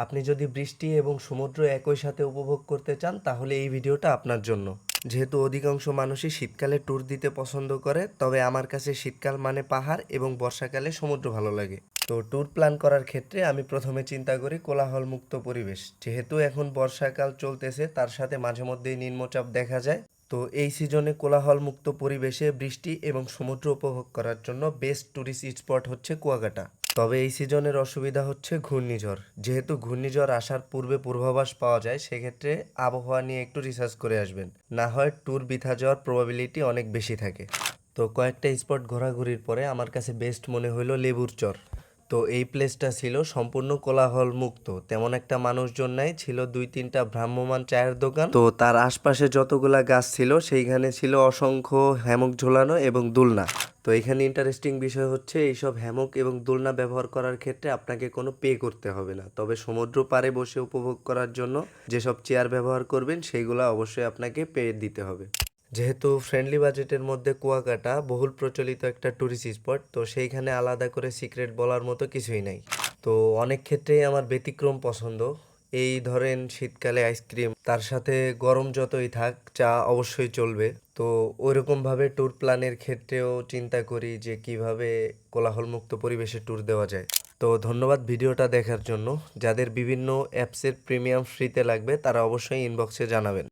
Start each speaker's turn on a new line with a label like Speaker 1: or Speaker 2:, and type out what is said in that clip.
Speaker 1: আপনি যদি বৃষ্টি এবং সমুদ্র একই সাথে উপভোগ করতে চান তাহলে এই ভিডিওটা আপনার জন্য। যেহেতু অধিকাংশ মানুষই শীতকালে ট্যুর দিতে পছন্দ করে, তবে আমার কাছে শীতকাল মানে পাহাড় এবং বর্ষাকালে সমুদ্র ভালো লাগে। তো ট্যুর প্ল্যান করার ক্ষেত্রে আমি প্রথমে চিন্তা করি কোলাহলমুক্ত পরিবেশ। যেহেতু এখন বর্ষাকাল চলতেছে, তার সাথে মাঝে মধ্যেই নিম্নচাপ দেখা যায়। তো এই সিজনে কোলাহলমুক্ত পরিবেশে বৃষ্টি এবং সমুদ্র উপভোগ করার জন্য বেস্ট ট্যুরিস্ট স্পট হচ্ছে কুয়াকাটা। তবে এই সিজনের অসুবিধা হচ্ছে ঘূর্ণিঝড়। যেহেতু ঘূর্ণিঝড় আসার পূর্বে পূর্বাভাস পাওয়া যায়, সেক্ষেত্রে আবহাওয়া নিয়ে একটু রিসার্চ করে আসবেন, না হয় ট্যুর বৃথা যাওয়ার প্রবাবিলিটি অনেক বেশি থাকে। তো কয়েকটা স্পট ঘোরাঘুরির পরে আমার কাছে বেস্ট মনে হলো লেবুর চর। তো এই প্লেসটা ছিল সম্পূর্ণ কোলাহল মুক্ত, তেমন একটা মানুষজন নাই, ছিল দুই তিনটা ভ্রাম্যমাণ চায়ের দোকান। তো তার আশপাশে যতগুলা গাছ ছিল সেইখানে ছিল অসংখ্য হ্যামক ঝোলানো এবং দোলনা। তো এখানে ইন্টারেস্টিং বিষয় হচ্ছে এইসব হ্যামক এবং দোলনা ব্যবহার করার ক্ষেত্রে আপনাকে কোনো পে করতে হবে না, তবে সমুদ্র পাড়ে বসে উপভোগ করার জন্য যেসব চেয়ার ব্যবহার করবেন সেইগুলো অবশ্যই আপনাকে পে দিতে হবে। যেহেতু ফ্রেন্ডলি বাজেটের মধ্যে কুয়াকাটা বহুল প্রচলিত একটা ট্যুরিস্ট স্পট, তো সেইখানে আলাদা করে সিক্রেট বলার মতো কিছুই নাই। তো অনেক ক্ষেত্রেই আমার ব্যতিক্রম পছন্দ। এই ধরেন শীতকালে আইসক্রিম, তার সাথে গরম যতই থাক চা অবশ্যই চলবে। তো ওইরকমভাবে ট্যুর প্ল্যানের ক্ষেত্রেও চিন্তা করি যে কিভাবে কোলাহলমুক্ত পরিবেশে ট্যুর দেওয়া যায়। তো ধন্যবাদ ভিডিওটা দেখার জন্য। যাদের বিভিন্ন অ্যাপসের প্রিমিয়াম ফ্রিতে লাগবে তারা অবশ্যই ইনবক্সে জানাবেন।